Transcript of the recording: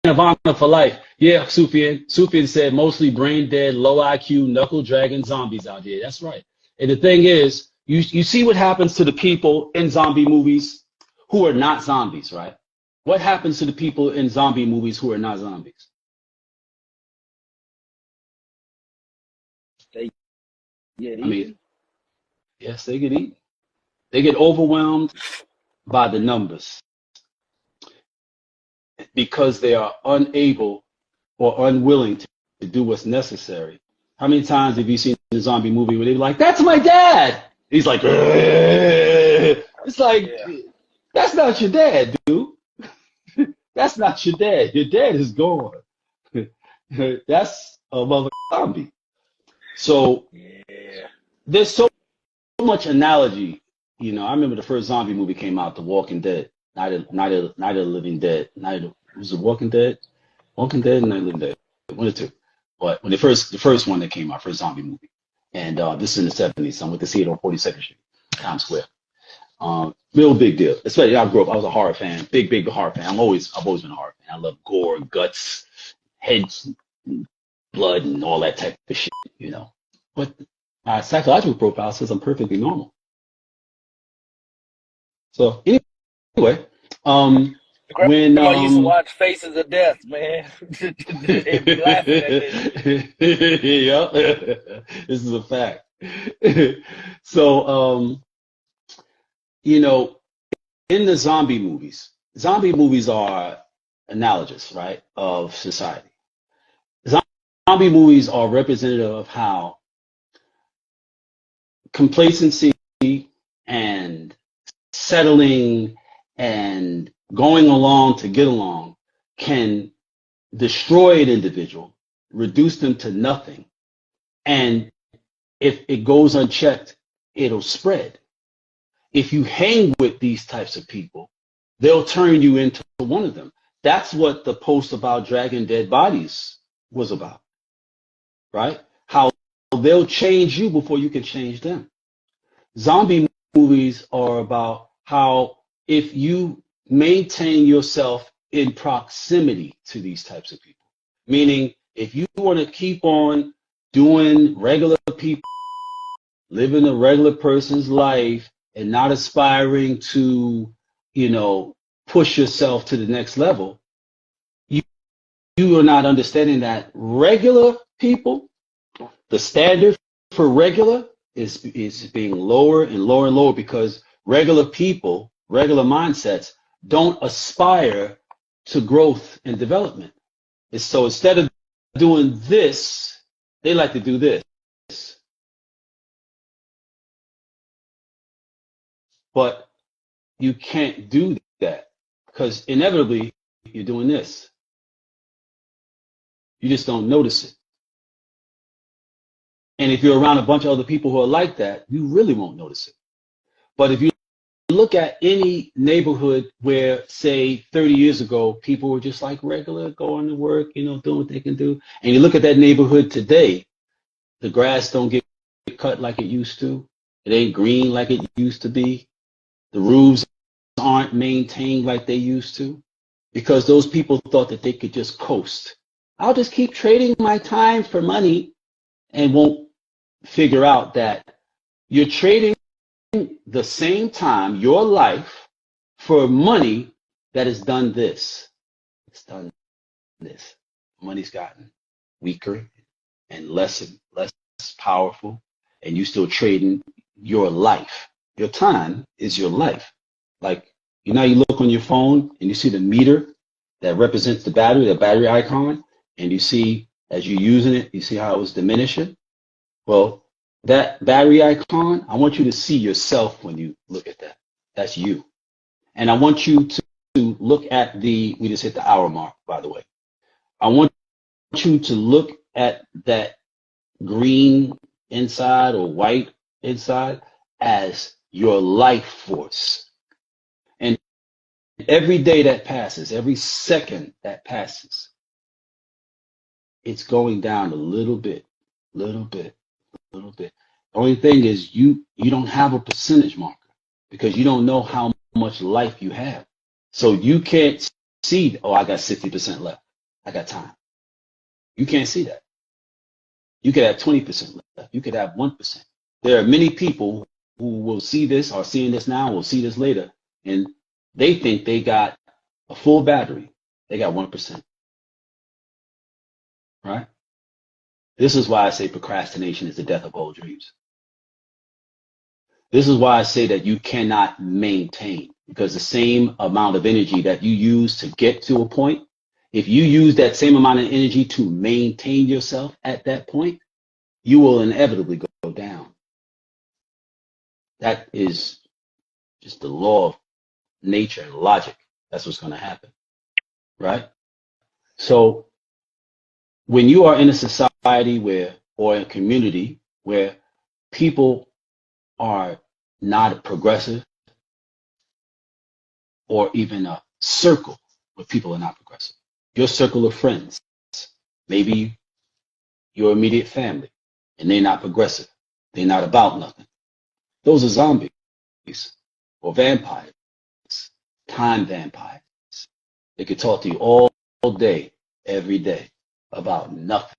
of honor for life. Yeah, Sufyan said mostly brain dead, low IQ, knuckle dragging zombies out here. That's right. And the thing is, you see what happens to the people in zombie movies who are not zombies, right? What happens to the people in zombie movies who are not zombies? They get I mean, eaten. yes, they get eaten. They get overwhelmed by the numbers because they are unable or unwilling to do what's necessary. How many times have you seen a zombie movie where they're like, "That's my dad"? He's like, "Ugh." It's like, Yeah. that's not your dad, dude. That's not your dad. Your dad is gone. That's a mother zombie. So Yeah. there's so much analogy. You know, I remember the first zombie movie came out, The Walking Dead, Night of the Living Dead. Was it Walking Dead? Walking Dead and Night of the Living Dead. One or two. But when the first one that came out, first zombie movie, and this is in the '70s, so I went to see it on 42nd Street, Times Square. Real big deal. Especially I grew up, I was a horror fan, big horror fan. I've always been a horror fan. I love gore, guts, heads, blood, and all that type of shit, you know. But my psychological profile says I'm perfectly normal. So anyway, when Grandma used to watch Faces of Death, man. They'd be laughing at this. yeah, this is a fact. So you know, in the zombie movies are analogous, right, of society. Zombie movies are representative of how complacency and settling and going along to get along can destroy an individual, reduce them to nothing, and if it goes unchecked, it'll spread. If you hang with these types of people, they'll turn you into one of them. That's what the post about dragging dead bodies was about, right? How they'll change you before you can change them. Zombie movies are about how if you maintain yourself in proximity to these types of people, meaning if you want to keep on doing regular people, living a regular person's life and not aspiring to, you know, push yourself to the next level, you are not understanding that regular people, the standard for regular is being lower and lower and lower because regular people, regular mindsets don't aspire to growth and development. And so instead of doing this, they like to do this. But you can't do that because inevitably you're doing this. You just don't notice it. And if you're around a bunch of other people who are like that, you really won't notice it. But if you look at any neighborhood where, say, 30 years ago, people were just like regular, going to work, you know, doing what they can do, and you look at that neighborhood today, the grass don't get cut like it used to. It ain't green like it used to be. The roofs aren't maintained like they used to because those people thought that they could just coast. I'll just keep trading my time for money and won't figure out that you're trading the same time, your life, for money that has done this. It's done this. Money's gotten weaker and less powerful, and you still trading your life. Your time is your life. Like, you know, you look on your phone and you see the meter that represents the battery icon, and you see as you're using it, you see how it was diminishing. Well, that battery icon, I want you to see yourself when you look at that. That's you. And I want you to look at we just hit the hour mark, by the way. I want you to look at that green inside or white inside as your life force. And every day that passes, every second that passes, it's going down a little bit, little bit. The only thing is you don't have a percentage marker because you don't know how much life you have. So you can't see, oh, I got 60% left. I got time. You can't see that. You could have 20% left. You could have 1%. There are many people who will see this or seeing this now, will see this later, and they think they got a full battery. They got 1%, right? This is why I say procrastination is the death of all dreams. This is why I say that you cannot maintain, because the same amount of energy that you use to get to a point, if you use that same amount of energy to maintain yourself at that point, you will inevitably go down. That is just the law of nature and logic. That's what's going to happen, right? So when you are in a society or in a community where people are not progressive, or even a circle where people are not progressive, your circle of friends, maybe your immediate family, and they're not progressive, they're not about nothing. Those are zombies or vampires, time vampires. They could talk to you all day, every day about nothing.